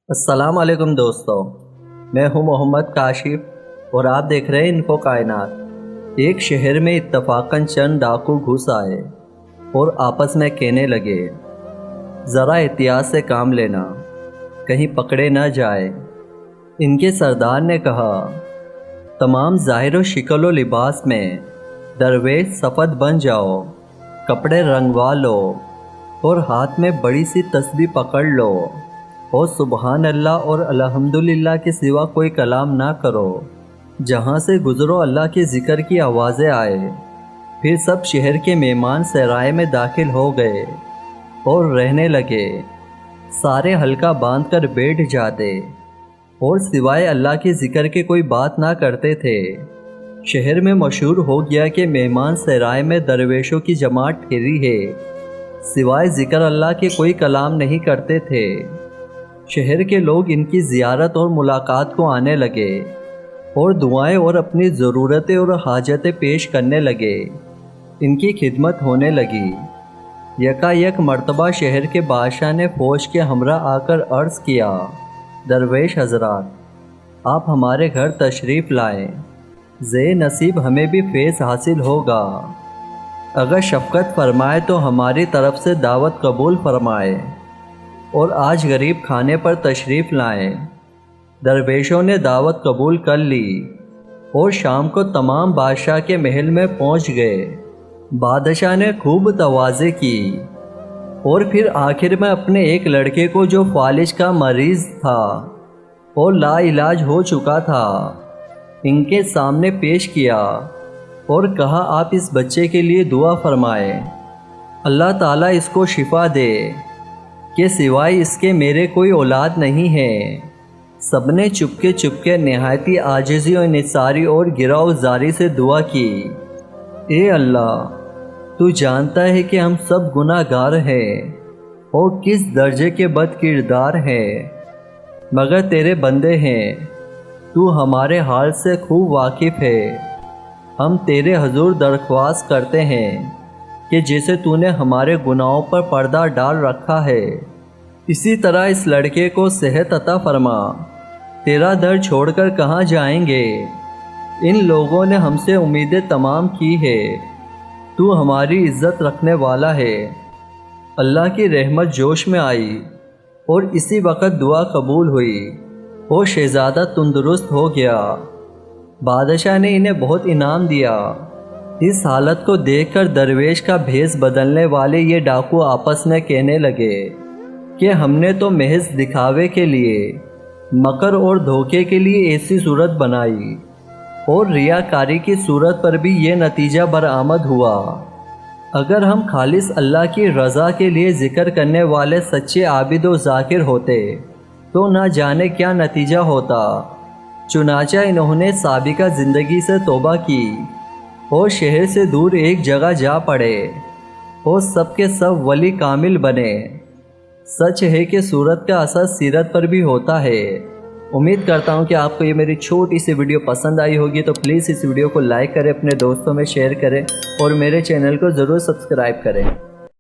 السلام علیکم دوستوں، میں ہوں محمد کاشف اور آپ دیکھ رہے ہیں انفو کائنات۔ ایک شہر میں اتفاقاً چند ڈاکو گھس آئے اور آپس میں کہنے لگے، ذرا احتیاط سے کام لینا، کہیں پکڑے نہ جائے۔ ان کے سردار نے کہا، تمام ظاہر و شکل و لباس میں درویش صفت بن جاؤ، کپڑے رنگوا لو اور ہاتھ میں بڑی سی تسبیح پکڑ لو اور سبحان اللہ اور الحمدللہ کے سوا کوئی کلام نہ کرو۔ جہاں سے گزرو اللہ کے ذکر کی آوازیں آئے۔ پھر سب شہر کے مہمان سرائے میں داخل ہو گئے اور رہنے لگے۔ سارے حلقہ باندھ کر بیٹھ جاتے اور سوائے اللہ کے ذکر کے کوئی بات نہ کرتے تھے۔ شہر میں مشہور ہو گیا کہ مہمان سرائے میں درویشوں کی جماعت ٹھہری ہے، سوائے ذکر اللہ کے کوئی کلام نہیں کرتے تھے۔ شہر کے لوگ ان کی زیارت اور ملاقات کو آنے لگے اور دعائیں اور اپنی ضرورتیں اور حاجتیں پیش کرنے لگے۔ ان کی خدمت ہونے لگی۔ یکا یک مرتبہ شہر کے بادشاہ نے فوج کے ہمراہ آ کر عرض کیا، درویش حضرات، آپ ہمارے گھر تشریف لائیں، زے نصیب ہمیں بھی فیض حاصل ہوگا۔ اگر شفقت فرمائے تو ہماری طرف سے دعوت قبول فرمائے اور آج غریب کھانے پر تشریف لائیں۔ درویشوں نے دعوت قبول کر لی اور شام کو تمام بادشاہ کے محل میں پہنچ گئے۔ بادشاہ نے خوب تواضع کی اور پھر آخر میں اپنے ایک لڑکے کو جو فالج کا مریض تھا اور لا علاج ہو چکا تھا، ان کے سامنے پیش کیا اور کہا، آپ اس بچے کے لیے دعا فرمائیں، اللہ تعالیٰ اس کو شفا دے، کہ سوائے اس کے میرے کوئی اولاد نہیں ہے۔ سب نے چپکے نہایتی عاجزی و انکساری اور گرہ زاری سے دعا کی، اے اللہ، تو جانتا ہے کہ ہم سب گناہ گار ہیں اور کس درجے کے بد کردار ہیں، مگر تیرے بندے ہیں، تو ہمارے حال سے خوب واقف ہے۔ ہم تیرے حضور درخواست کرتے ہیں کہ جیسے تو نے ہمارے گناہوں پر پردہ ڈال رکھا ہے، اسی طرح اس لڑکے کو صحت عطا فرما۔ تیرا در چھوڑ کر کہاں جائیں گے؟ ان لوگوں نے ہم سے امیدیں تمام کی ہے، تو ہماری عزت رکھنے والا ہے۔ اللہ کی رحمت جوش میں آئی اور اسی وقت دعا قبول ہوئی اور شہزادہ تندرست ہو گیا۔ بادشاہ نے انہیں بہت انعام دیا۔ اس حالت کو دیکھ کر درویش کا بھیس بدلنے والے یہ ڈاکو آپس میں کہنے لگے کہ ہم نے تو محض دکھاوے کے لیے، مکر اور دھوکے کے لیے ایسی صورت بنائی اور ریاکاری کی صورت پر بھی یہ نتیجہ برآمد ہوا۔ اگر ہم خالص اللہ کی رضا کے لیے ذکر کرنے والے سچے عابد و ذاکر ہوتے تو نہ جانے کیا نتیجہ ہوتا۔ چنانچہ انہوں نے سابقہ زندگی سے توبہ کی اور شہر سے دور ایک جگہ جا پڑے اور سب کے سب ولی کامل بنے۔ سچ ہے کہ صورت کا اثر سیرت پر بھی ہوتا ہے۔ امید کرتا ہوں کہ آپ کو یہ میری چھوٹی سی ویڈیو پسند آئی ہوگی، تو پلیز اس ویڈیو کو لائک کریں، اپنے دوستوں میں شیئر کریں اور میرے چینل کو ضرور سبسکرائب کریں۔